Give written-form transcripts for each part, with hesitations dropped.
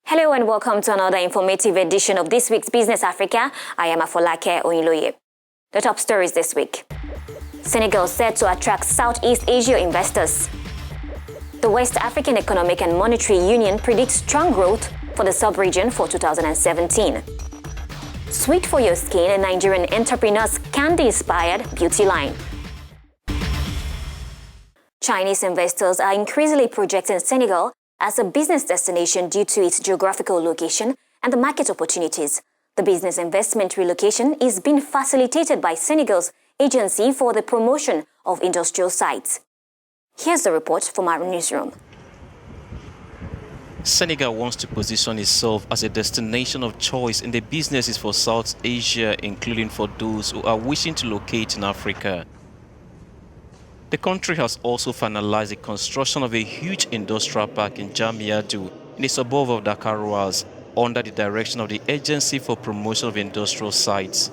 Hello and welcome to another informative edition of this week's Business Africa. I am Afolake Oyinloye. The top stories this week. Senegal set to attract Southeast Asia investors. The West African Economic and Monetary Union predicts strong growth for the sub-region for 2017. Sweet for your skin, a Nigerian entrepreneur's candy-inspired beauty line. Chinese investors are increasingly projecting Senegal as a business destination due to its geographical location and the market opportunities. The business investment relocation is being facilitated by Senegal's Agency for the Promotion of Industrial Sites. Here's the report from our newsroom. Senegal wants to position itself as a destination of choice in the businesses for South Asia, including for those who are wishing to locate in Africa. The country has also finalized the construction of a huge industrial park in Jamiadu, in the suburb of Dakar, under the direction of the Agency for Promotion of Industrial Sites.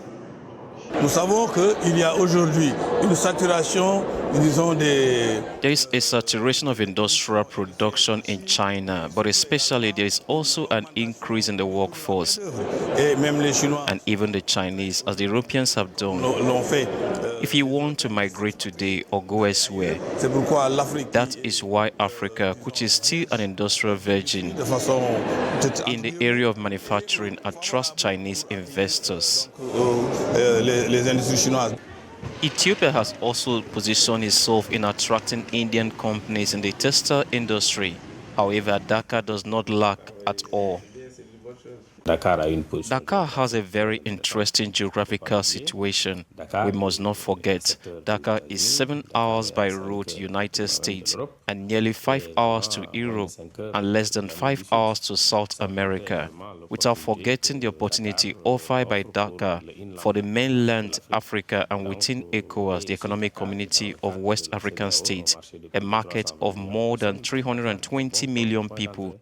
Nous savons qu'il y a aujourd'hui une saturation, disons, des... There is a saturation of industrial production in China, but especially there is also an increase in the workforce. And even the Chinese, as the Europeans have done. If you want to migrate today or go elsewhere, that is why Africa, which is still an industrial virgin, in the area of manufacturing, attracts Chinese investors. Ethiopia has also positioned itself in attracting Indian companies in the textile industry. However, Dakar does not lack at all. Dakar has a very interesting geographical situation. We must not forget, Dakar is 7 hours by road to United States and nearly 5 hours to Europe and less than 5 hours to South America, without forgetting the opportunity offered by Dakar for the mainland Africa and within ECOWAS, the Economic Community of West African States, a market of more than 320 million people.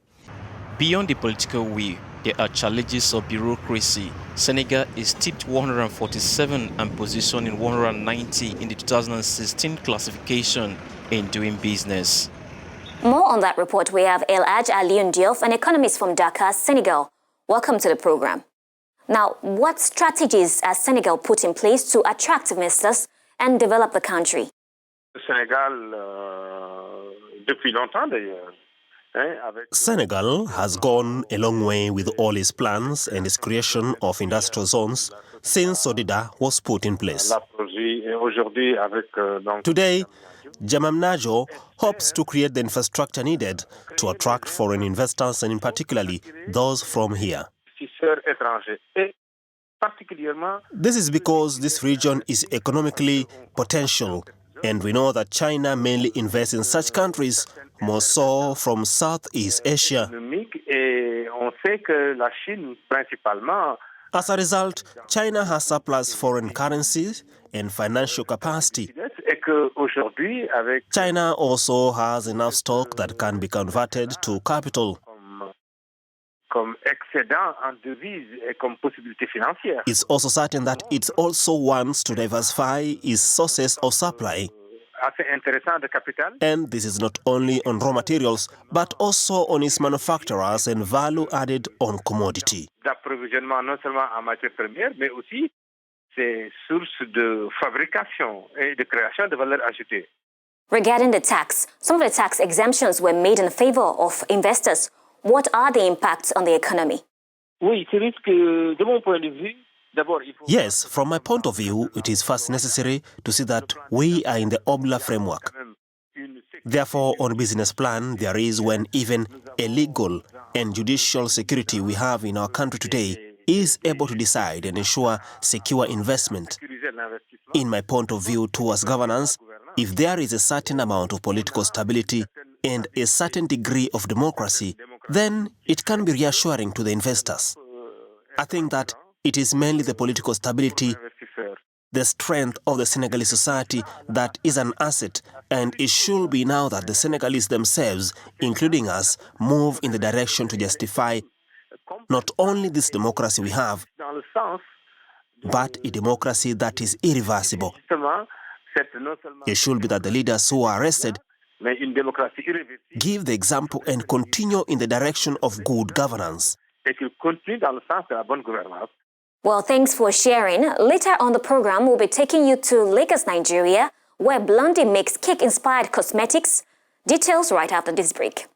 Beyond the political will, there are challenges of bureaucracy. Senegal is tipped 147 and positioned in 190 in the 2016 classification in doing business. More on that report, we have El Hadj Alioune Diouf, an economist from Dakar, Senegal. Welcome to the program. Now, what strategies has Senegal put in place to attract investors and develop the country? Senegal, depuis longtemps d'ailleurs. Senegal has gone a long way with all its plans and its creation of industrial zones since Sodida was put in place. Today, Diamniadio hopes to create the infrastructure needed to attract foreign investors and in particularly those from here. This is because this region is economically potential, and we know that China mainly invests in such countries, more so from Southeast Asia. As a result, China has surplus foreign currencies and financial capacity. China also has enough stock that can be converted to capital. It's also certain that it also wants to diversify its sources of supply. And this is not only on raw materials, but also on its manufacturers and value added on commodity. Regarding the tax, some of the tax exemptions were made in favor of investors. What are the impacts on the economy? Yes, from my point of view, it is first necessary to see that we are in the OBLA framework. Therefore, on business plan, there is when even a legal and judicial security we have in our country today is able to decide and ensure secure investment. In my point of view towards governance, if there is a certain amount of political stability and a certain degree of democracy, then it can be reassuring to the investors. I think that it is mainly the political stability, the strength of the Senegalese society that is an asset, and it should be now that the Senegalese themselves, including us, move in the direction to justify not only this democracy we have, but a democracy that is irreversible. It should be that the leaders who are arrested give the example and continue in the direction of good governance. Well, thanks for sharing. Later on the program, we'll be taking you to Lagos, Nigeria, where Blondie makes cake-inspired cosmetics. Details right after this break.